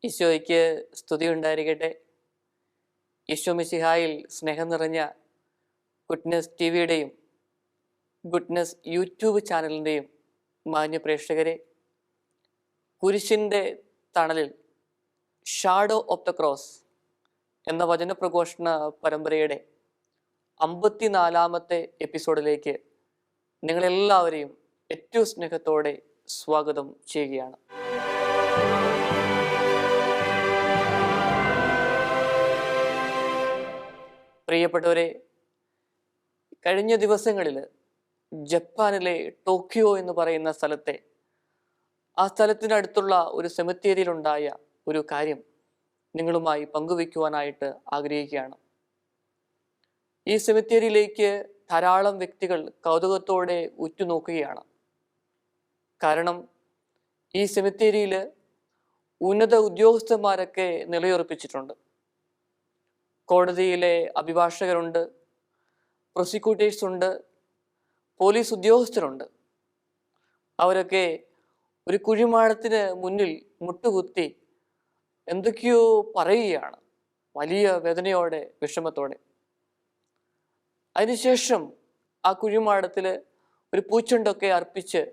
ഈശോയ്ക്ക് സ്തുതി ഉണ്ടായിരിക്കട്ടെ. ഈശോ മിശിഹായിൽ സ്നേഹം നിറഞ്ഞ ഗുഡ്നസ് ടി വിയുടെയും ഗുഡ്നസ് യൂട്യൂബ് ചാനലിൻ്റെയും മാന്യ പ്രേക്ഷകരെ, കുരിശിൻ്റെ തണലിൽ ഷാഡോ ഓഫ് ദ ക്രോസ് എന്ന വചനപ്രഘോഷണ പരമ്പരയുടെ 54-ാമത്തെ എപ്പിസോഡിലേക്ക് നിങ്ങളെല്ലാവരെയും ഏറ്റവും സ്നേഹത്തോടെ സ്വാഗതം ചെയ്യുകയാണ്. പ്രിയപ്പെട്ടവരെ, കഴിഞ്ഞ ദിവസങ്ങളിൽ ജപ്പാനിലെ ടോക്കിയോ എന്ന് പറയുന്ന സ്ഥലത്തെ ആ സ്ഥലത്തിനടുത്തുള്ള ഒരു സെമിത്തേരിയിലുണ്ടായ ഒരു കാര്യം നിങ്ങളുമായി പങ്കുവയ്ക്കുവാനായിട്ട് ആഗ്രഹിക്കുകയാണ്. ഈ സെമിത്തേരിയിലേക്ക് ധാരാളം വ്യക്തികൾ കൗതുകത്തോടെ ഉറ്റുനോക്കുകയാണ്. കാരണം ഈ സെമിത്തേരിയിൽ ഉന്നത ഉദ്യോഗസ്ഥന്മാരൊക്കെ നിലയുറപ്പിച്ചിട്ടുണ്ട്. കോടതിയിലെ അഭിഭാഷകരുണ്ട്, പ്രോസിക്യൂട്ടേഴ്സ് ഉണ്ട്, പോലീസ് ഉദ്യോഗസ്ഥരുണ്ട്. അവരൊക്കെ ഒരു കുഴിമാടത്തിന് മുന്നിൽ മുട്ടുകുത്തി എന്തൊക്കെയോ പറയുകയാണ്, വലിയ വേദനയോടെ, വിഷമത്തോടെ. അതിനുശേഷം ആ കുഴിമാടത്തിൽ ഒരു പൂച്ചെണ്ടൊക്കെ അർപ്പിച്ച്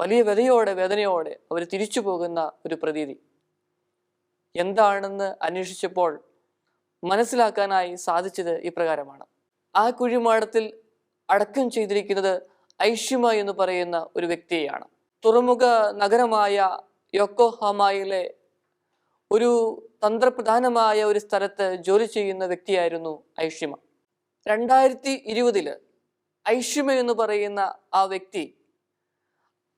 വലിയ വേദനയോടെ അവർ തിരിച്ചു പോകുന്ന ഒരു പ്രതീതി. എന്താണെന്ന് അന്വേഷിച്ചപ്പോൾ മനസ്സിലാക്കാനായി സാധിച്ചത് ഇപ്രകാരമാണ്. ആ കുഴിമാടത്തിൽ അടക്കം ചെയ്തിരിക്കുന്നത് ഐഷിമ എന്ന് പറയുന്ന ഒരു വ്യക്തിയെയാണ്. തുറമുഖ നഗരമായ യോക്കോഹാമയിലെ ഒരു തന്ത്രപ്രധാനമായ ഒരു സ്ഥലത്ത് ജോലി ചെയ്യുന്ന വ്യക്തിയായിരുന്നു ഐഷിമ. 2020 ഐഷിമ എന്ന് പറയുന്ന ആ വ്യക്തി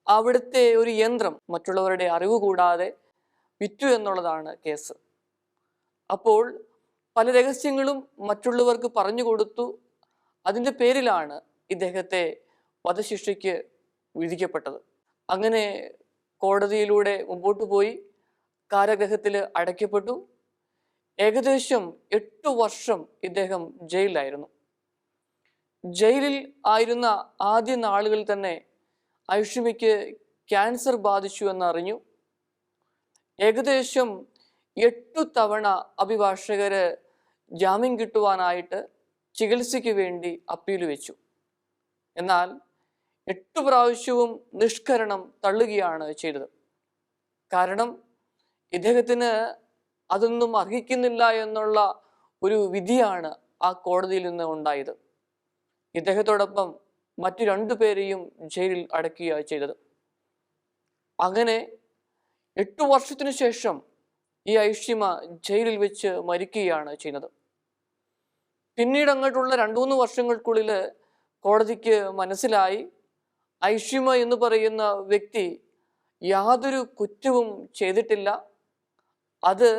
അവിടുത്തെ ഒരു യന്ത്രം മറ്റുള്ളവരുടെ അറിവ് കൂടാതെ വിറ്റു എന്നുള്ളതാണ് കേസ്. അപ്പോൾ പല രഹസ്യങ്ങളും മറ്റുള്ളവർക്ക് പറഞ്ഞു കൊടുത്തു. അതിൻ്റെ പേരിലാണ് ഇദ്ദേഹത്തെ വധശിക്ഷയ്ക്ക് വിധിക്കപ്പെട്ടത്. അങ്ങനെ കോടതിയിലൂടെ മുമ്പോട്ട് പോയി കാരാഗൃഹത്തിൽ അടയ്ക്കപ്പെട്ടു. ഏകദേശം 8 വർഷം ഇദ്ദേഹം ജയിലിലായിരുന്നു. ജയിലിൽ ആയിരുന്ന ആദ്യ നാളുകളിൽ തന്നെ ഐഷിമയ്ക്ക് ക്യാൻസർ ബാധിച്ചു എന്നറിഞ്ഞു. ഏകദേശം 8 തവണ അഭിഭാഷകര് ജാമ്യം കിട്ടുവാനായിട്ട് ചികിത്സയ്ക്ക് വേണ്ടി അപ്പീൽ വെച്ചു. എന്നാൽ 8 പ്രാവശ്യവും നിഷ്കരണം തള്ളുകയാണ് ചെയ്തത്. കാരണം ഇദ്ദേഹത്തിന് അതൊന്നും അർഹിക്കുന്നില്ല എന്നുള്ള ഒരു വിധിയാണ് ആ കോടതിയിൽ നിന്ന് ഉണ്ടായത്. ഇദ്ദേഹത്തോടൊപ്പം മറ്റു 2 പേരെയും ജയിലിൽ അടയ്ക്കുകയാണ് ചെയ്തത്. അങ്ങനെ 8 വർഷത്തിനു ശേഷം ഈ ഐഷിമ ജയിലിൽ വെച്ച് മരിക്കുകയാണ് ചെയ്യുന്നത്. പിന്നീട് അങ്ങോട്ടുള്ള 2-3 വർഷങ്ങൾക്കുള്ളിൽ കോടതിക്ക് മനസ്സിലായി ഐഷിമ എന്ന് പറയുന്ന വ്യക്തി യാതൊരു കുറ്റവും ചെയ്തിട്ടില്ല. അത്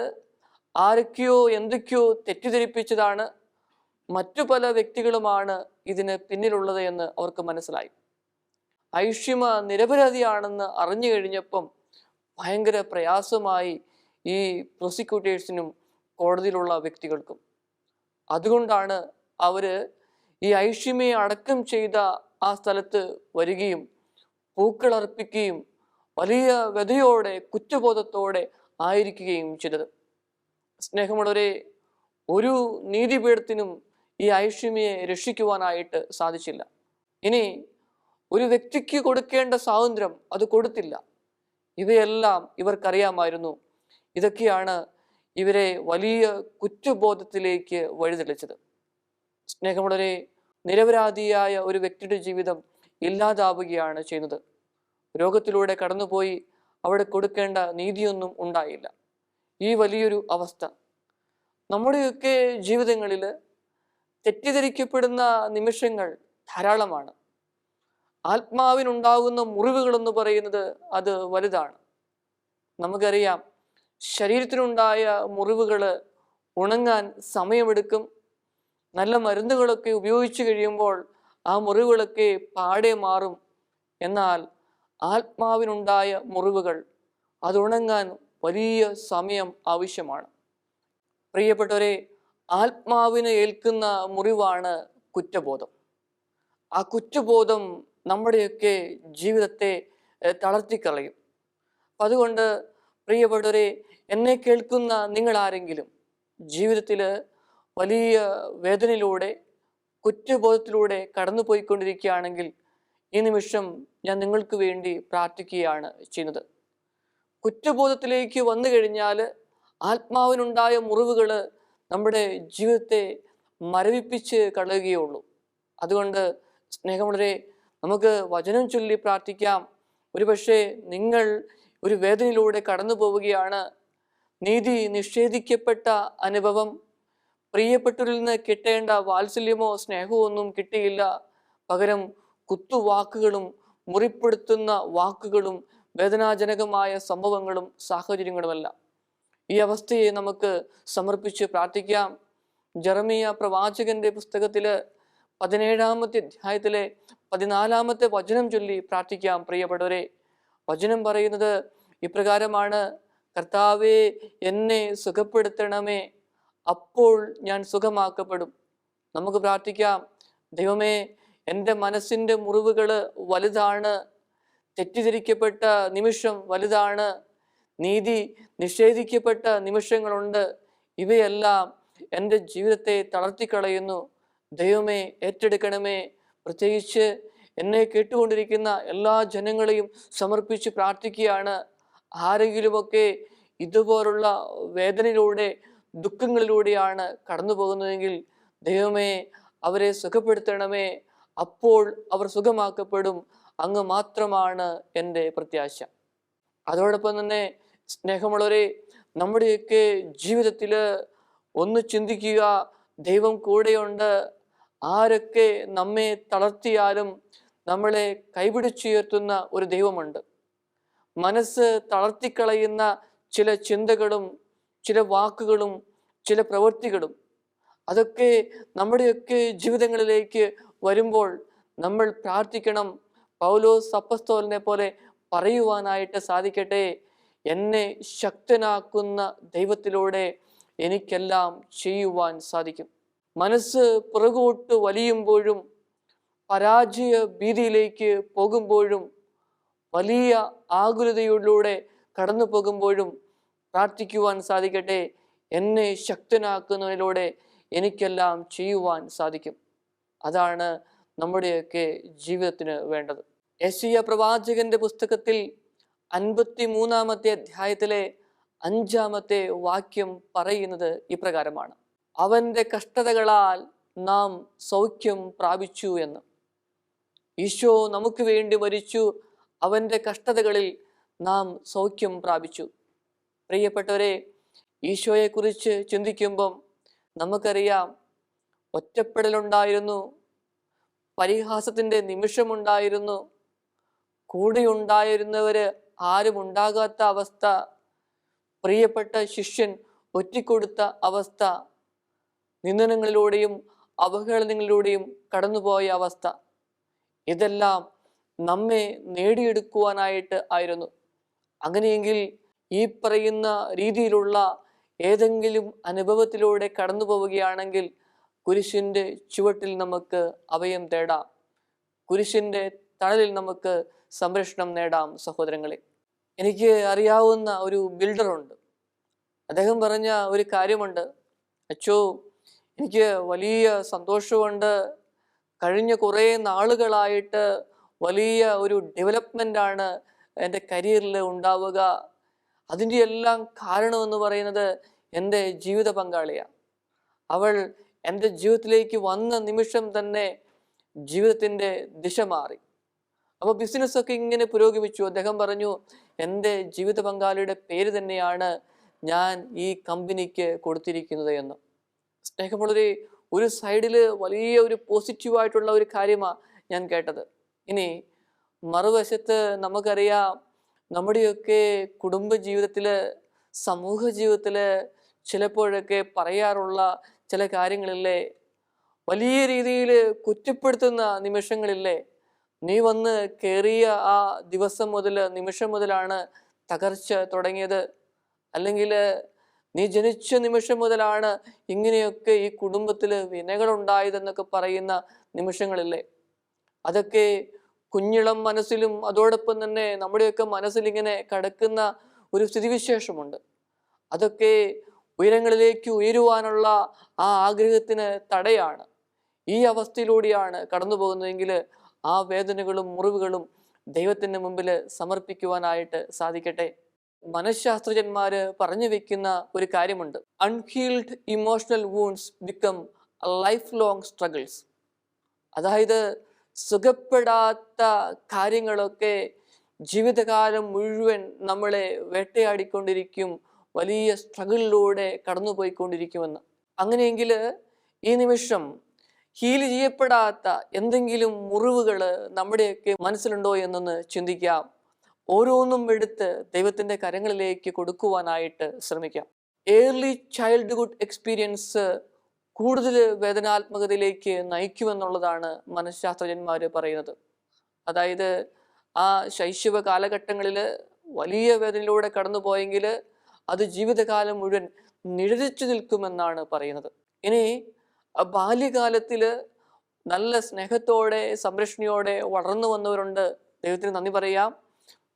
ആരൊക്കെയോ എന്തൊക്കെയോ തെറ്റിദ്ധരിപ്പിച്ചതാണ്, മറ്റു പല വ്യക്തികളുമാണ് ഇതിന് പിന്നിലുള്ളത് എന്ന് അവർക്ക് മനസ്സിലായി. ഐഷിമ നിരപരാധിയാണെന്ന് അറിഞ്ഞു കഴിഞ്ഞപ്പം ഭയങ്കര പ്രയാസമായി ഈ പ്രോസിക്യൂട്ടേഴ്സിനും കോടതിയിലുള്ള വ്യക്തികൾക്കും. അതുകൊണ്ടാണ് അവര് ഈ ഐഷിമയെ അടക്കം ചെയ്ത ആ സ്ഥലത്ത് വരികയും പൂക്കൾ അർപ്പിക്കുകയും വലിയ വ്യതയോടെ കുറ്റബോധത്തോടെ ആയിരിക്കുകയും ചെയ്തത്. സ്നേഹമുള്ളവരെ, ഒരു നീതിപീഠത്തിനും ഈ ഐഷിമയെ രക്ഷിക്കുവാനായിട്ട് സാധിച്ചില്ല. ഇനി ഒരു വ്യക്തിക്ക് കൊടുക്കേണ്ട സ്വാതന്ത്ര്യം അത് കൊടുത്തില്ല. ഇവയെല്ലാം ഇവർക്കറിയാമായിരുന്നു. ഇതൊക്കെയാണ് ഇവരെ വലിയ കുറ്റബോധത്തിലേക്ക് വഴിതെളിച്ചത്. സ്നേഹമുള്ളവരെ, നിരപരാധിയായ ഒരു വ്യക്തിയുടെ ജീവിതം ഇല്ലാതാവുകയാണ് ചെയ്യുന്നത്. രോഗത്തിലൂടെ കടന്നുപോയി അവിടെ കൊടുക്കേണ്ട നീതിയൊന്നും ഉണ്ടായില്ല. ഈ വലിയൊരു അവസ്ഥ നമ്മുടെയൊക്കെ ജീവിതങ്ങളിൽ തെറ്റിദ്ധരിക്കപ്പെടുന്ന നിമിഷങ്ങൾ ധാരാളമാണ്. ആത്മാവിനുണ്ടാകുന്ന മുറിവുകളെന്ന് പറയുന്നത് അത് വലുതാണ്. നമുക്കറിയാം, ശരീരത്തിനുണ്ടായ മുറിവുകൾ ഉണങ്ങാൻ സമയമെടുക്കും. നല്ല മരുന്നുകളൊക്കെ ഉപയോഗിച്ച് കഴിയുമ്പോൾ ആ മുറിവുകളൊക്കെ പാടെ മാറും. എന്നാൽ ആത്മാവിനുണ്ടായ മുറിവുകൾ അതുണങ്ങാൻ വലിയ സമയം ആവശ്യമാണ്. പ്രിയപ്പെട്ടവരെ, ആത്മാവിന് ഏൽക്കുന്ന മുറിവാണ് കുറ്റബോധം. ആ കുറ്റബോധം നമ്മുടെയൊക്കെ ജീവിതത്തെ തളർത്തിക്കളയും. അതുകൊണ്ട് പ്രിയപ്പെട്ടവരെ, എന്നെ കേൾക്കുന്ന നിങ്ങൾ ആരെങ്കിലും ജീവിതത്തിൽ വലിയ വേദനയിലൂടെ കുറ്റബോധത്തിലൂടെ കടന്നു പോയിക്കൊണ്ടിരിക്കുകയാണെങ്കിൽ ഈ നിമിഷം ഞാൻ നിങ്ങൾക്ക് വേണ്ടി പ്രാർത്ഥിക്കുകയാണ് ചെയ്യുന്നത്. കുറ്റബോധത്തിലേക്ക് വന്നു കഴിഞ്ഞാൽ ആത്മാവിനുണ്ടായ മുറിവുകൾ നമ്മുടെ ജീവിതത്തെ മരവിപ്പിച്ച് കളയുകയുള്ളൂ. അതുകൊണ്ട് സ്നേഹമുള്ളവരെ, നമുക്ക് വചനം ചൊല്ലി പ്രാർത്ഥിക്കാം. ഒരുപക്ഷെ നിങ്ങൾ ഒരു വേദനയിലൂടെ കടന്നു പോവുകയാണ്. നീതി നിഷേധിക്കപ്പെട്ട അനുഭവം, പ്രിയപ്പെട്ടവരിൽ നിന്ന് കിട്ടേണ്ട വാത്സല്യമോ സ്നേഹമോ ഒന്നും കിട്ടിയില്ല. പകരം കുത്തുവാക്കുകളും മുറിപ്പെടുത്തുന്ന വാക്കുകളും വേദനാജനകമായ സംഭവങ്ങളും സാഹചര്യങ്ങളുമല്ല. ഈ അവസ്ഥയെ നമുക്ക് സമർപ്പിച്ച് പ്രാർത്ഥിക്കാം. ജെറമിയ പ്രവാചകന്റെ പുസ്തകത്തില് 17-ാമത്തെ അധ്യായത്തിലെ 14-ാമത്തെ വചനം ചൊല്ലി പ്രാർത്ഥിക്കാം. പ്രിയപ്പെട്ടവരെ, വചനം പറയുന്നത് ഇപ്രകാരമാണ്: കർത്താവേ, എന്നെ സുഖപ്പെടുത്തണമേ, അപ്പോൾ ഞാൻ സുഖമാക്കപ്പെടും. നമുക്ക് പ്രാർത്ഥിക്കാം. ദൈവമേ, എൻ്റെ മനസ്സിൻ്റെ മുറിവുകൾ വലുതാണ്, തെറ്റിദ്ധരിക്കപ്പെട്ട നിമിഷം വലുതാണ്, നീതി നിഷേധിക്കപ്പെട്ട നിമിഷങ്ങളുണ്ട്. ഇവയെല്ലാം എൻ്റെ ജീവിതത്തെ തളർത്തിക്കളയുന്നു. ദൈവമേ, ഏറ്റെടുക്കണമേ. പ്രത്യേകിച്ച് എന്നെ കേട്ടുകൊണ്ടിരിക്കുന്ന എല്ലാ ജനങ്ങളെയും സമർപ്പിച്ച് പ്രാർത്ഥിക്കുകയാണ്. ആരെങ്കിലുമൊക്കെ ഇതുപോലുള്ള വേദനയിലൂടെ ദുഃഖങ്ങളിലൂടെയാണ് കടന്നു പോകുന്നതെങ്കിൽ ദൈവമേ, അവരെ സുഖപ്പെടുത്തണമേ. അപ്പോൾ അവർ സുഖമാക്കപ്പെടും. അങ്ങ് മാത്രമാണ് എൻ്റെ പ്രത്യാശ. അതോടൊപ്പം തന്നെ സ്നേഹമുള്ളവരെ, നമ്മുടെയൊക്കെ ജീവിതത്തിൽ ഒന്ന് ചിന്തിക്കുക, ദൈവം കൂടെയുണ്ട്. ആരൊക്കെ നമ്മെ തളർത്തിയാലും നമ്മളെ കൈപിടിച്ചുയർത്തുന്ന ഒരു ദൈവമുണ്ട്. മനസ്സ് തളർത്തിക്കളയുന്ന ചില ചിന്തകളും ചില വാക്കുകളും ചില പ്രവൃത്തികളും അതൊക്കെ നമ്മുടെയൊക്കെ ജീവിതങ്ങളിലേക്ക് വരുമ്പോൾ നമ്മൾ പ്രാർത്ഥിക്കണം. പൗലോസ് അപ്പസ്തോലനെ പോലെ പറയുവാനായിട്ട് സാധിക്കട്ടെ: എന്നെ ശക്തനാക്കുന്ന ദൈവത്തിലൂടെ എനിക്കെല്ലാം ചെയ്യുവാൻ സാധിക്കും. മനസ്സ് പുറകോട്ട് വലിയുമ്പോഴും പരാജയ ഭീതിയിലേക്ക് പോകുമ്പോഴും വലിയ ആകുലതയിലൂടെ കടന്നു പോകുമ്പോഴും പ്രാർത്ഥിക്കുവാൻ സാധിക്കട്ടെ: എന്നെ ശക്തനാക്കുന്നതിലൂടെ എനിക്കെല്ലാം ചെയ്യുവാൻ സാധിക്കും. അതാണ് നമ്മുടെയൊക്കെ ജീവിതത്തിന് വേണ്ടത്. യെശയ്യാ പ്രവാചകന്റെ പുസ്തകത്തിൽ 53-ാമത്തെ അധ്യായത്തിലെ 5-ാമത്തെ വാക്യം പറയുന്നത് ഇപ്രകാരമാണ്: അവന്റെ കഷ്ടതകളാൽ നാം സൗഖ്യം പ്രാപിച്ചു എന്ന്. ഈശോ നമുക്ക് വേണ്ടി മരിച്ചു. അവന്റെ കഷ്ടതകളിൽ നാം സൗഖ്യം പ്രാപിച്ചു. പ്രിയപ്പെട്ടവരെ, ഈശോയെക്കുറിച്ച് ചിന്തിക്കുമ്പം നമുക്കറിയാം, ഒറ്റപ്പെടലുണ്ടായിരുന്നു, പരിഹാസത്തിൻ്റെ നിമിഷമുണ്ടായിരുന്നു, കൂടെയുണ്ടായിരുന്നവര് ആരും ഉണ്ടാകാത്ത അവസ്ഥ, പ്രിയപ്പെട്ട ശിഷ്യൻ ഒറ്റിക്കൊടുത്ത അവസ്ഥ, നിന്ദനങ്ങളിലൂടെയും അവഹേളനങ്ങളിലൂടെയും കടന്നുപോയ അവസ്ഥ, ഇതെല്ലാം നമ്മെ നേടിയെടുക്കുവാനായിട്ട് ആയിരുന്നു. അങ്ങനെയെങ്കിൽ ഈ പറയുന്ന രീതിയിലുള്ള ഏതെങ്കിലും അനുഭവത്തിലൂടെ കടന്നു പോവുകയാണെങ്കിൽ കുരിശിൻ്റെ ചുവട്ടിൽ നമുക്ക് അഭയം തേടാം. കുരിശിൻ്റെ തണലിൽ നമുക്ക് സംരക്ഷണം നേടാം. സഹോദരങ്ങളെ, എനിക്ക് അറിയാവുന്ന ഒരു ബിൽഡറുണ്ട്. അദ്ദേഹം പറഞ്ഞ ഒരു കാര്യമുണ്ട്: അച്ചോ, എനിക്ക് വലിയ സന്തോഷമുണ്ട്. കഴിഞ്ഞ കുറേ നാളുകളായിട്ട് വലിയ ഒരു ഡെവലപ്മെൻ്റാണ് എൻ്റെ കരിയറിൽ ഉണ്ടാവുക. അതിൻ്റെ എല്ലാം കാരണമെന്ന് പറയുന്നത് എൻ്റെ ജീവിത പങ്കാളിയാണ്. അവൾ എൻ്റെ ജീവിതത്തിലേക്ക് വന്ന നിമിഷം തന്നെ ജീവിതത്തിൻ്റെ ദിശ മാറി. അപ്പോൾ ബിസിനസ്സൊക്കെ ഇങ്ങനെ പുരോഗമിച്ചു. അദ്ദേഹം പറഞ്ഞു, എൻ്റെ ജീവിത പങ്കാളിയുടെ പേര് തന്നെയാണ് ഞാൻ ഈ കമ്പനിക്ക് കൊടുത്തിരിക്കുന്നത് എന്ന്. സ്നേഹമുള്ളവരെ, ഒരു സൈഡിൽ വലിയ ഒരു പോസിറ്റീവായിട്ടുള്ള ഒരു കാര്യമാണ് ഞാൻ കേട്ടത്. ഇനി മറുവശത്ത് നമുക്കറിയാം, നമ്മുടെയൊക്കെ കുടുംബ ജീവിതത്തിൽ, സമൂഹ ജീവിതത്തിൽ ചിലപ്പോഴൊക്കെ പറയാറുള്ള ചില കാര്യങ്ങളില്ലേ, വലിയ രീതിയിൽ കുറ്റപ്പെടുത്തുന്ന നിമിഷങ്ങളില്ലേ. നീ വന്ന് കയറിയ ആ ദിവസം മുതൽ, നിമിഷം മുതലാണ് തകർച്ച തുടങ്ങിയത്. അല്ലെങ്കിൽ നീ ജനിച്ച നിമിഷം മുതലാണ് ഇങ്ങനെയൊക്കെ ഈ കുടുംബത്തിൽ വിനകളുണ്ടായതെന്നൊക്കെ പറയുന്ന നിമിഷങ്ങളില്ലേ. അതൊക്കെ കുഞ്ഞിളം മനസ്സിലും അതോടൊപ്പം തന്നെ നമ്മുടെയൊക്കെ മനസ്സിലിങ്ങനെ കിടക്കുന്ന ഒരു സ്ഥിതിവിശേഷമുണ്ട്. അതൊക്കെ ഉയരങ്ങളിലേക്ക് ഉയരുവാനുള്ള ആ ആഗ്രഹത്തിന് തടയാണ്. ഈ അവസ്ഥയിലൂടെയാണ് കടന്നു പോകുന്നതെങ്കിൽ ആ വേദനകളും മുറിവുകളും ദൈവത്തിന് മുമ്പിൽ സമർപ്പിക്കുവാനായിട്ട് സാധിക്കട്ടെ. മനഃശാസ്ത്രജ്ഞന്മാര് പറഞ്ഞു വെക്കുന്ന ഒരു കാര്യമുണ്ട്. Unhealed emotional wounds become life long struggles. അതായത് സുഖപ്പെടാത്ത കാര്യങ്ങളൊക്കെ ജീവിതകാലം മുഴുവൻ നമ്മളെ വേട്ടയാടിക്കൊണ്ടിരിക്കും, വലിയ സ്ട്രഗിളിലൂടെ കടന്നുപോയിക്കൊണ്ടിരിക്കുമെന്ന്. അങ്ങനെയെങ്കിൽ ഈ നിമിഷം ഹീൽ ചെയ്യപ്പെടാത്ത എന്തെങ്കിലും മുറിവുകൾ നമ്മുടെയൊക്കെ മനസ്സിലുണ്ടോ എന്നൊന്ന് ചിന്തിക്കാം. ഓരോന്നും എടുത്ത് ദൈവത്തിൻ്റെ കരങ്ങളിലേക്ക് കൊടുക്കുവാനായിട്ട് ശ്രമിക്കാം. ഏർലി ചൈൽഡ്ഹുഡ് എക്സ്പീരിയൻസ് കൂടുതൽ വേദനാത്മകതയിലേക്ക് നയിക്കുമെന്നുള്ളതാണ് മനഃശാസ്ത്രജ്ഞന്മാർ പറയുന്നത്. അതായത് ആ ശൈശവ കാലഘട്ടങ്ങളിൽ വലിയ വേദനയിലൂടെ കടന്നു പോയെങ്കിൽ അത് ജീവിതകാലം മുഴുവൻ നിഴലിച്ചു നിൽക്കുമെന്നാണ് പറയുന്നത്. ഇനി ബാല്യകാലത്തിൽ നല്ല സ്നേഹത്തോടെ സംരക്ഷണയോടെ വളർന്നു വന്നവരുണ്ട്, ദൈവത്തിന് നന്ദി പറയാം.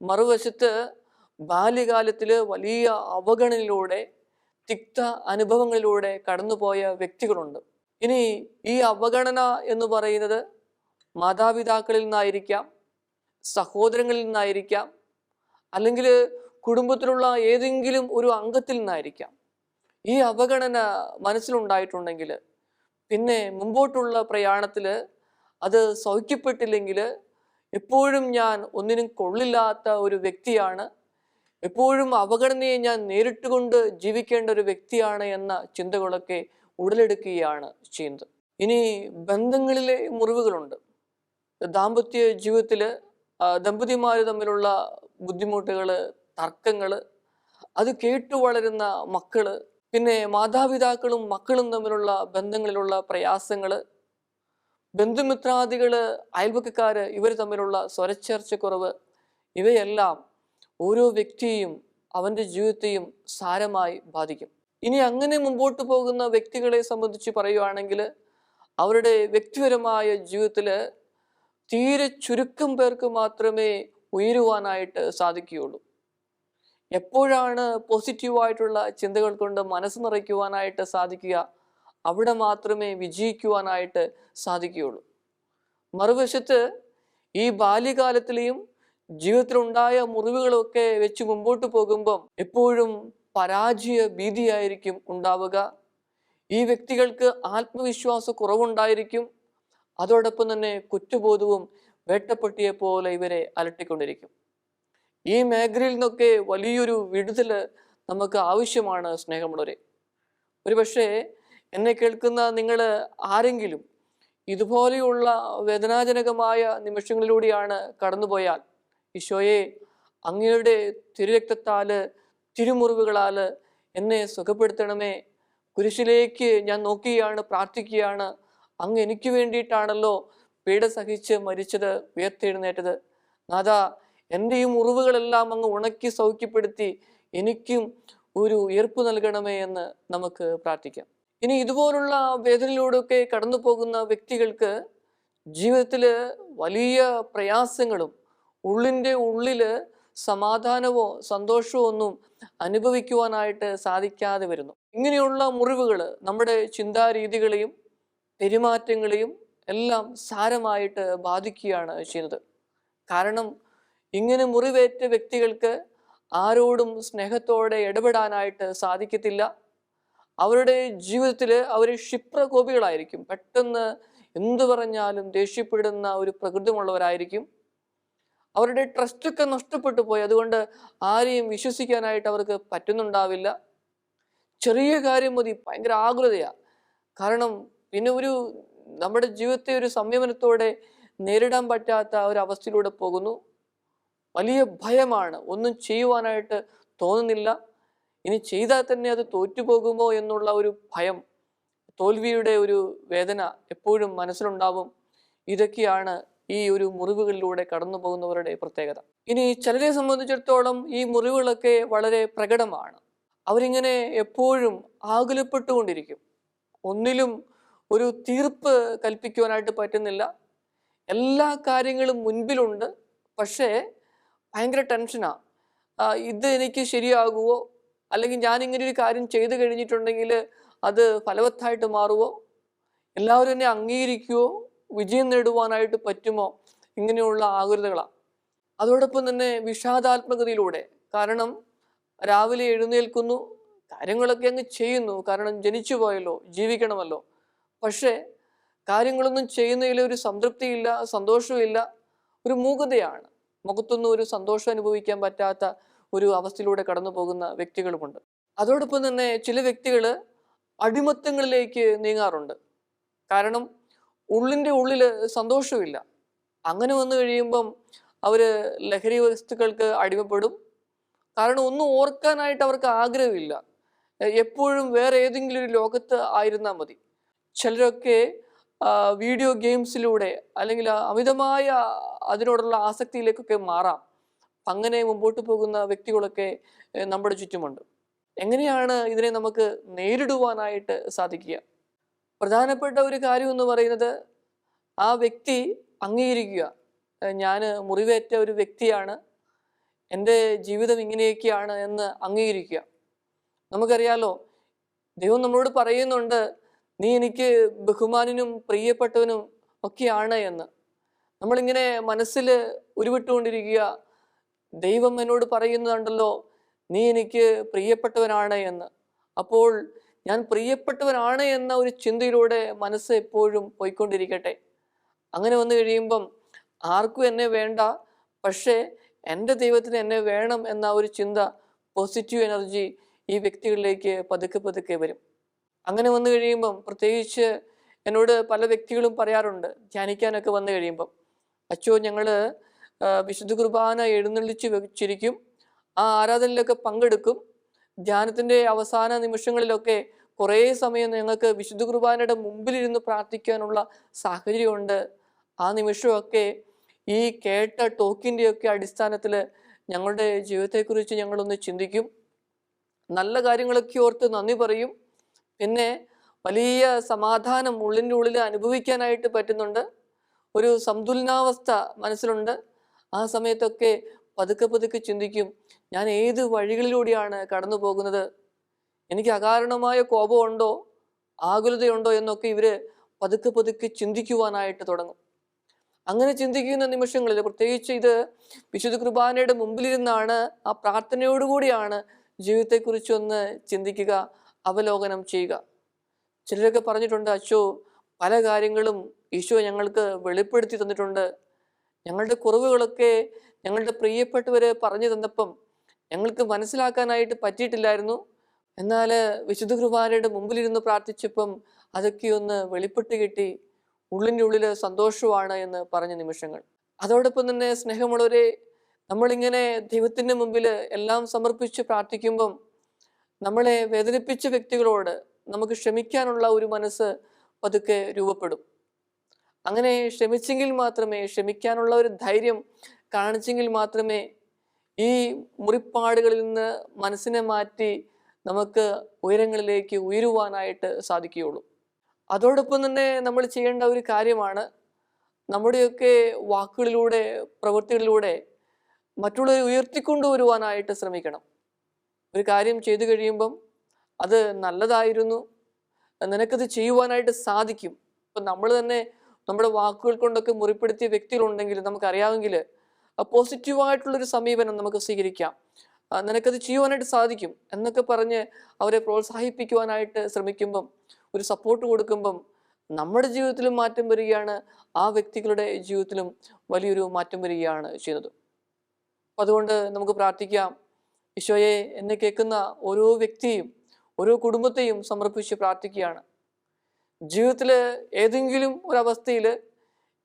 മറുവശത്ത് ബാല്യകാലത്തിൽ വലിയ അവഗണനയിലൂടെ തിക്ത അനുഭവങ്ങളിലൂടെ കടന്നുപോയ വ്യക്തികളുണ്ട്. ഇനി ഈ അവഗണന എന്ന് പറയുന്നത് മാതാപിതാക്കളിൽ നിന്നായിരിക്കാം, സഹോദരങ്ങളിൽ നിന്നായിരിക്കാം, അല്ലെങ്കിൽ കുടുംബത്തിലുള്ള ഏതെങ്കിലും ഒരു അംഗത്തിൽ നിന്നായിരിക്കാം. ഈ അവഗണന മനസ്സിലുണ്ടായിട്ടുണ്ടെങ്കിൽ പിന്നെ മുമ്പോട്ടുള്ള പ്രയാണത്തിൽ അത് സൗഖ്യപ്പെട്ടില്ലെങ്കിൽ എപ്പോഴും ഞാൻ ഒന്നിനും കൊള്ളില്ലാത്ത ഒരു വ്യക്തിയാണ്, എപ്പോഴും അവഗണനയെ ഞാൻ നേരിട്ടുകൊണ്ട് ജീവിക്കേണ്ട ഒരു വ്യക്തിയാണ് എന്ന ചിന്തകളൊക്കെ ഉടലെടുക്കുകയാണ് ചെയ്യുന്നത്. ഇനി ബന്ധങ്ങളിലെ മുറിവുകളുണ്ട്. ദാമ്പത്യ ജീവിതത്തിൽ ദമ്പതിമാർ തമ്മിലുള്ള ബുദ്ധിമുട്ടുകൾ, തർക്കങ്ങൾ, അത് കേട്ടു വളരുന്ന മക്കള്, പിന്നെ മാതാപിതാക്കളും മക്കളും തമ്മിലുള്ള ബന്ധങ്ങളിലുള്ള പ്രയാസങ്ങൾ, ബന്ധുമിത്രാദികള്, അയൽവക്കക്കാര് ഇവർ തമ്മിലുള്ള സ്വരച്ചേർച്ചക്കുറവ്, ഇവയെല്ലാം ഓരോ വ്യക്തിയെയും അവൻ്റെ ജീവിതത്തെയും സാരമായി ബാധിക്കും. ഇനി അങ്ങനെ മുമ്പോട്ട് പോകുന്ന വ്യക്തികളെ സംബന്ധിച്ച് പറയുകയാണെങ്കിൽ അവരുടെ വ്യക്തിപരമായ ജീവിതത്തിൽ തീരെ ചുരുക്കം പേർക്ക് മാത്രമേ ഉയരുവാനായിട്ട് സാധിക്കുകയുള്ളൂ. എപ്പോഴാണ് പോസിറ്റീവായിട്ടുള്ള ചിന്തകൾ കൊണ്ട് മനസ്സ് നിറയ്ക്കുവാനായിട്ട് സാധിക്കുക, അവിടെ മാത്രമേ വിജയിക്കുവാനായിട്ട് സാധിക്കുകയുള്ളൂ. മറുവശത്ത് ഈ ബാല്യകാലത്തിലെയും ജീവിതത്തിലുണ്ടായ മുറിവുകളൊക്കെ വെച്ച് മുമ്പോട്ട് പോകുമ്പം എപ്പോഴും പരാജയ ഭീതിയായിരിക്കും ഉണ്ടാവുക. ഈ വ്യക്തികൾക്ക് ആത്മവിശ്വാസ കുറവുണ്ടായിരിക്കും. അതോടൊപ്പം തന്നെ കുറ്റബോധവും വേട്ടപ്പട്ടിയെ പോലെ ഇവരെ അലട്ടിക്കൊണ്ടിരിക്കും. ഈ മേഖലയിൽ നിന്നൊക്കെ വലിയൊരു വിടുതൽ നമുക്ക് ആവശ്യമാണ് സ്നേഹമുള്ളവരെ. ഒരുപക്ഷെ എന്നെ കേൾക്കുന്ന നിങ്ങൾ ആരെങ്കിലും ഇതുപോലെയുള്ള വേദനാജനകമായ നിമിഷങ്ങളിലൂടെയാണ് കടന്നുപോയാൽ, ഈശോയെ അങ്ങയുടെ തിരുരക്തത്താല് തിരുമുറിവുകളാല് എന്നെ സുഖപ്പെടുത്തണമേ, കുരിശിലേക്ക് ഞാൻ നോക്കുകയാണ്, പ്രാർത്ഥിക്കുകയാണ്, അങ്ങ് എനിക്ക് വേണ്ടിയിട്ടാണല്ലോ പീഡ സഹിച്ച് മരിച്ചത്, ഉയർത്തെഴുന്നേറ്റത്. നാഥാ, എൻ്റെ ഈ മുറിവുകളെല്ലാം അങ്ങ് ഉണക്കി സൗഖ്യപ്പെടുത്തി എനിക്കും ഒരു ഉയർപ്പ് നൽകണമേ എന്ന് നമുക്ക് പ്രാർത്ഥിക്കാം. ഇനി ഇതുപോലുള്ള വേദനയിലൂടെയൊക്കെ കടന്നു പോകുന്ന വ്യക്തികൾക്ക് ജീവിതത്തിൽ വലിയ പ്രയാസങ്ങളും ഉള്ളിൻ്റെ ഉള്ളിൽ സമാധാനമോ സന്തോഷമോ ഒന്നും അനുഭവിക്കുവാനായിട്ട് സാധിക്കാതെ വരുന്നു. ഇങ്ങനെയുള്ള മുറിവുകൾ നമ്മുടെ ചിന്താരീതികളെയും പെരുമാറ്റങ്ങളെയും എല്ലാം സാരമായിട്ട് ബാധിക്കുകയാണ് ചെയ്യുന്നത്. കാരണം ഇങ്ങനെ മുറിവേറ്റ വ്യക്തികൾക്ക് ആരോടും സ്നേഹത്തോടെ ഇടപെടാനായിട്ട് സാധിക്കത്തില്ല. അവരുടെ ജീവിതത്തിൽ അവർ ക്ഷിപ്രകോപികളായിരിക്കും. പെട്ടെന്ന് എന്തു പറഞ്ഞാലും ദേഷ്യപ്പെടുന്ന ഒരു പ്രകൃതമുള്ളവരായിരിക്കും. അവരുടെ ട്രസ്റ്റൊക്കെ നഷ്ടപ്പെട്ടു പോയി. അതുകൊണ്ട് ആരെയും വിശ്വസിക്കാനായിട്ട് അവർക്ക് പറ്റുന്നുണ്ടാവില്ല. ചെറിയ കാര്യം മതി ഭയങ്കര ആകുലതയാണ്. കാരണം പിന്നെ നമ്മുടെ ജീവിതത്തെ ഒരു സംയമനത്തോടെ നേരിടാൻ പറ്റാത്ത ഒരു അവസ്ഥയിലൂടെ പോകുന്നു. വലിയ ഭയമാണ്, ഒന്നും ചെയ്യുവാനായിട്ട് തോന്നുന്നില്ല. ഇനി ചെയ്താൽ തന്നെ അത് തോറ്റുപോകുമോ എന്നുള്ള ഒരു ഭയം, തോൽവിയുടെ ഒരു വേദന എപ്പോഴും മനസ്സിലുണ്ടാവും. ഇതൊക്കെയാണ് ഈ ഒരു മുറിവുകളിലൂടെ കടന്നു പോകുന്നവരുടെ പ്രത്യേകത. ഇനി ചിലരെ സംബന്ധിച്ചിടത്തോളം ഈ മുറിവുകളൊക്കെ വളരെ പ്രകടമാണ്. അവരിങ്ങനെ എപ്പോഴും ആകുലപ്പെട്ടുകൊണ്ടിരിക്കും. ഒന്നിലും ഒരു തീർപ്പ് കൽപ്പിക്കുവാനായിട്ട് പറ്റുന്നില്ല. എല്ലാ കാര്യങ്ങളും മുൻപിലുണ്ട്, പക്ഷേ ഭയങ്കര ടെൻഷനാണ്. ഇത് എനിക്ക് ശരിയാകുമോ, അല്ലെങ്കിൽ ഞാൻ ഇങ്ങനെ ഒരു കാര്യം ചെയ്തു കഴിഞ്ഞിട്ടുണ്ടെങ്കിൽ അത് ഫലവത്തായിട്ട് മാറുമോ, എല്ലാവരും എന്നെ അംഗീകരിക്കുമോ, വിജയം നേടുവാനായിട്ട് പറ്റുമോ, ഇങ്ങനെയുള്ള ആകുലതകളാണ്. അതോടൊപ്പം തന്നെ വിഷാദാത്മകതയിലൂടെ, കാരണം രാവിലെ എഴുന്നേൽക്കുന്നു, കാര്യങ്ങളൊക്കെ അങ്ങ് ചെയ്യുന്നു, കാരണം ജനിച്ചു പോയല്ലോ, ജീവിക്കണമല്ലോ. പക്ഷേ കാര്യങ്ങളൊന്നും ചെയ്യുന്നതിൽ ഒരു സംതൃപ്തിയില്ല, സന്തോഷമില്ല, ഒരു മൂകതയാണ്. മുഖത്തൊന്നും ഒരു സന്തോഷം അനുഭവിക്കാൻ പറ്റാത്ത ഒരു അവസ്ഥയിലൂടെ കടന്നു പോകുന്ന വ്യക്തികളുമുണ്ട്. അതോടൊപ്പം തന്നെ ചില വ്യക്തികൾ അടിമത്തങ്ങളിലേക്ക് നീങ്ങാറുണ്ട്. കാരണം ഉള്ളിൻ്റെ ഉള്ളിൽ സന്തോഷമില്ല. അങ്ങനെ വന്നു കഴിയുമ്പം അവർ ലഹരി വസ്തുക്കൾക്ക് അടിമപ്പെടും. കാരണം ഒന്നും ഓർക്കാനായിട്ട് അവർക്ക് ആഗ്രഹമില്ല. എപ്പോഴും വേറെ ഏതെങ്കിലും ഒരു ലോകത്ത് ആയിരുന്നാൽ മതി. ചിലരൊക്കെ വീഡിയോ ഗെയിംസിലൂടെ അല്ലെങ്കിൽ അമിതമായ അതിനോടുള്ള ആസക്തിയിലേക്കൊക്കെ മാറാം. അങ്ങനെ മുമ്പോട്ട് പോകുന്ന വ്യക്തികളൊക്കെ നമ്മുടെ ചുറ്റുമുണ്ട്. എങ്ങനെയാണ് ഇതിനെ നമുക്ക് നേരിടുവാനായിട്ട് സാധിക്കുക? പ്രധാനപ്പെട്ട ഒരു കാര്യം എന്ന് പറയുന്നത് ആ വ്യക്തി അംഗീകരിക്കുക. ഞാൻ മുറിവേറ്റ ഒരു വ്യക്തിയാണ്, എൻ്റെ ജീവിതം ഇങ്ങനെയൊക്കെയാണ് എന്ന് അംഗീകരിക്കുക. നമുക്കറിയാലോ, ദൈവം നമ്മളോട് പറയുന്നുണ്ട്, നീ എനിക്ക് ബഹുമാനനും പ്രിയപ്പെട്ടവനും ഒക്കെയാണ് എന്ന്. നമ്മളിങ്ങനെ മനസ്സിൽ ഉരുവിട്ടുകൊണ്ടിരിക്കുക, ദൈവം എന്നോട് പറയുന്നുണ്ടല്ലോ, നീ എനിക്ക് പ്രിയപ്പെട്ടവനാണ് എന്ന്. അപ്പോൾ ഞാൻ പ്രിയപ്പെട്ടവനാണ് എന്ന ഒരു ചിന്തയിലൂടെ മനസ്സ് എപ്പോഴും പോയിക്കൊണ്ടിരിക്കട്ടെ. അങ്ങനെ വന്നു കഴിയുമ്പം ആർക്കും എന്നെ വേണ്ട, പക്ഷേ എൻ്റെ ദൈവത്തിന് എന്നെ വേണം എന്ന ഒരു ചിന്ത, പോസിറ്റീവ് എനർജി ഈ വ്യക്തികളിലേക്ക് പതുക്കെ പതുക്കെ വരും. അങ്ങനെ വന്നു കഴിയുമ്പം, പ്രത്യേകിച്ച് എന്നോട് പല വ്യക്തികളും പറയാറുണ്ട്, ധ്യാനിക്കാനൊക്കെ വന്നു കഴിയുമ്പം, അച്ചോ ഞങ്ങൾ വിശുദ്ധ കുർബാന എഴുന്നള്ളിച്ച് വെച്ചിരിക്കും, ആ ആരാധനയിലൊക്കെ പങ്കെടുക്കും, ധ്യാനത്തിൻ്റെ അവസാന നിമിഷങ്ങളിലൊക്കെ കുറേ സമയം ഞങ്ങൾക്ക് വിശുദ്ധ കുർബാനയുടെ മുമ്പിലിരുന്ന് പ്രാർത്ഥിക്കാനുള്ള സാഹചര്യമുണ്ട്. ആ നിമിഷമൊക്കെ ഈ കേട്ട ടോക്കിൻ്റെയൊക്കെ അടിസ്ഥാനത്തിൽ ഞങ്ങളുടെ ജീവിതത്തെക്കുറിച്ച് ഞങ്ങളൊന്ന് ചിന്തിക്കും, നല്ല കാര്യങ്ങളൊക്കെ ഓർത്ത് നന്ദി പറയും. പിന്നെ വലിയ സമാധാനം ഉള്ളിൻ്റെ ഉള്ളിൽ അനുഭവിക്കാനായിട്ട് പറ്റുന്നുണ്ട്, ഒരു സന്തുലനാവസ്ഥ മനസ്സിലുണ്ട്. ആ സമയത്തൊക്കെ പതുക്കെ പതുക്കെ ചിന്തിക്കും, ഞാൻ ഏത് വഴികളിലൂടെയാണ് കടന്നു പോകുന്നത്, എനിക്ക് അകാരണമായ കോപമുണ്ടോ, ആകുലതയുണ്ടോ എന്നൊക്കെ ഇവർ പതുക്കെ പതുക്കെ ചിന്തിക്കുവാനായിട്ട് തുടങ്ങും. അങ്ങനെ ചിന്തിക്കുന്ന നിമിഷങ്ങളിൽ, പ്രത്യേകിച്ച് ഇത് വിശുദ്ധ കുർബാനയുടെ മുമ്പിലിരുന്നാണ്, ആ പ്രാർത്ഥനയോടുകൂടിയാണ് ജീവിതത്തെക്കുറിച്ചൊന്ന് ചിന്തിക്കുക, അവലോകനം ചെയ്യുക. ചിലരൊക്കെ പറഞ്ഞിട്ടുണ്ട്, അച്ചോ പല കാര്യങ്ങളും ഈശോ ഞങ്ങൾക്ക് വെളിപ്പെടുത്തി തന്നിട്ടുണ്ട്, ഞങ്ങളുടെ കുറവുകളൊക്കെ ഞങ്ങളുടെ പ്രിയപ്പെട്ടവർ പറഞ്ഞു തന്നപ്പം ഞങ്ങൾക്ക് മനസ്സിലാക്കാനായിട്ട് പറ്റിയിട്ടില്ലായിരുന്നു, എന്നാൽ വിശുദ്ധ കുർബാനയുടെ മുമ്പിലിരുന്ന് പ്രാർത്ഥിച്ചപ്പം അതൊക്കെ ഒന്ന് വെളിപ്പെട്ട് കിട്ടി, ഉള്ളിൻ്റെ ഉള്ളിൽ സന്തോഷമാണ് എന്ന് പറഞ്ഞ നിമിഷങ്ങൾ. അതോടൊപ്പം തന്നെ സ്നേഹമുള്ളവരെ, നമ്മളിങ്ങനെ ദൈവത്തിൻ്റെ മുമ്പിൽ എല്ലാം സമർപ്പിച്ച് പ്രാർത്ഥിക്കുമ്പം നമ്മളെ വേദനിപ്പിച്ച വ്യക്തികളോട് നമുക്ക് ക്ഷമിക്കാനുള്ള ഒരു മനസ്സ് പതുക്കെ രൂപപ്പെടും. അങ്ങനെ ക്ഷമിച്ചെങ്കിൽ മാത്രമേ, ക്ഷമിക്കാനുള്ള ഒരു ധൈര്യം കാണിച്ചെങ്കിൽ മാത്രമേ ഈ മുറിപ്പാടുകളിൽ നിന്ന് മനസ്സിനെ മാറ്റി നമുക്ക് ഉയരങ്ങളിലേക്ക് ഉയരുവാനായിട്ട് സാധിക്കുകയുള്ളൂ. അതോടൊപ്പം തന്നെ നമ്മൾ ചെയ്യേണ്ട ഒരു കാര്യമാണ്, നമ്മുടെയൊക്കെ വാക്കുകളിലൂടെ പ്രവൃത്തികളിലൂടെ മറ്റുള്ളവരെ ഉയർത്തിക്കൊണ്ടുവരുവാനായിട്ട് ശ്രമിക്കണം. ഒരു കാര്യം ചെയ്തു കഴിയുമ്പം അത് നല്ലതായിരുന്നു, നിനക്കത് ചെയ്യുവാനായിട്ട് സാധിക്കും. ഇപ്പം നമ്മൾ തന്നെ നമ്മുടെ വാക്കുകൾ കൊണ്ടൊക്കെ മുറിപ്പെടുത്തിയ വ്യക്തികളുണ്ടെങ്കിൽ നമുക്കറിയാമെങ്കിൽ പോസിറ്റീവായിട്ടുള്ളൊരു സമീപനം നമുക്ക് സ്വീകരിക്കാം. നിനക്കത് ചെയ്യുവാനായിട്ട് സാധിക്കും എന്നൊക്കെ പറഞ്ഞ് അവരെ പ്രോത്സാഹിപ്പിക്കുവാനായിട്ട് ശ്രമിക്കുമ്പം, ഒരു സപ്പോർട്ട് കൊടുക്കുമ്പം നമ്മുടെ ജീവിതത്തിലും മാറ്റം വരികയാണ്, ആ വ്യക്തികളുടെ ജീവിതത്തിലും വലിയൊരു മാറ്റം വരികയാണ് ചെയ്യുന്നത്. അപ്പം അതുകൊണ്ട് നമുക്ക് പ്രാർത്ഥിക്കാം, ഈശോയെ എന്നെ കേൾക്കുന്ന ഓരോ വ്യക്തിയും ഓരോ കുടുംബത്തെയും സമർപ്പിച്ച് പ്രാർത്ഥിക്കുകയാണ്. ജീവിതത്തിൽ ഏതെങ്കിലും ഒരവസ്ഥയിൽ,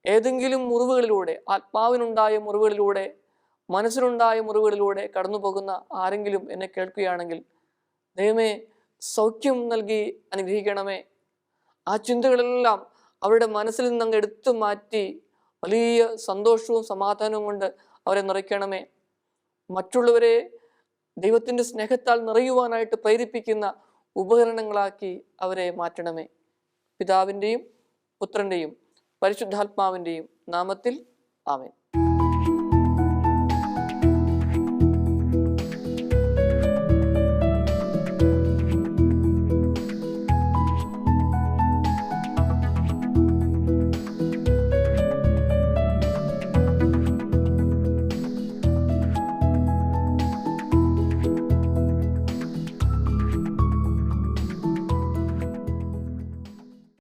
ഏതെങ്കിലും മുറിവുകളിലൂടെ, ആത്മാവിനുണ്ടായ മുറിവുകളിലൂടെ, മനസ്സിനുണ്ടായ മുറിവുകളിലൂടെ കടന്നു പോകുന്ന ആരെങ്കിലും എന്നെ കേൾക്കുകയാണെങ്കിൽ, ദൈവമേ സൗഖ്യം നൽകി അനുഗ്രഹിക്കണമേ. ആ ചിന്തകളെല്ലാം അവരുടെ മനസ്സിൽ നിന്ന് അങ്ങ് എടുത്തു മാറ്റി വലിയ സന്തോഷവും സമാധാനവും കൊണ്ട് അവരെ നിറയ്ക്കണമേ. മറ്റുള്ളവരെ ദൈവത്തിൻ്റെ സ്നേഹത്താൽ നിറയുവാനായിട്ട് പ്രേരിപ്പിക്കുന്ന ഉപകരണങ്ങളാക്കി അവരെ മാറ്റണമേ. പിതാവിൻ്റെയും പുത്രൻ്റെയും പരിശുദ്ധാത്മാവിൻ്റെയും നാമത്തിൽ ആമേൻ.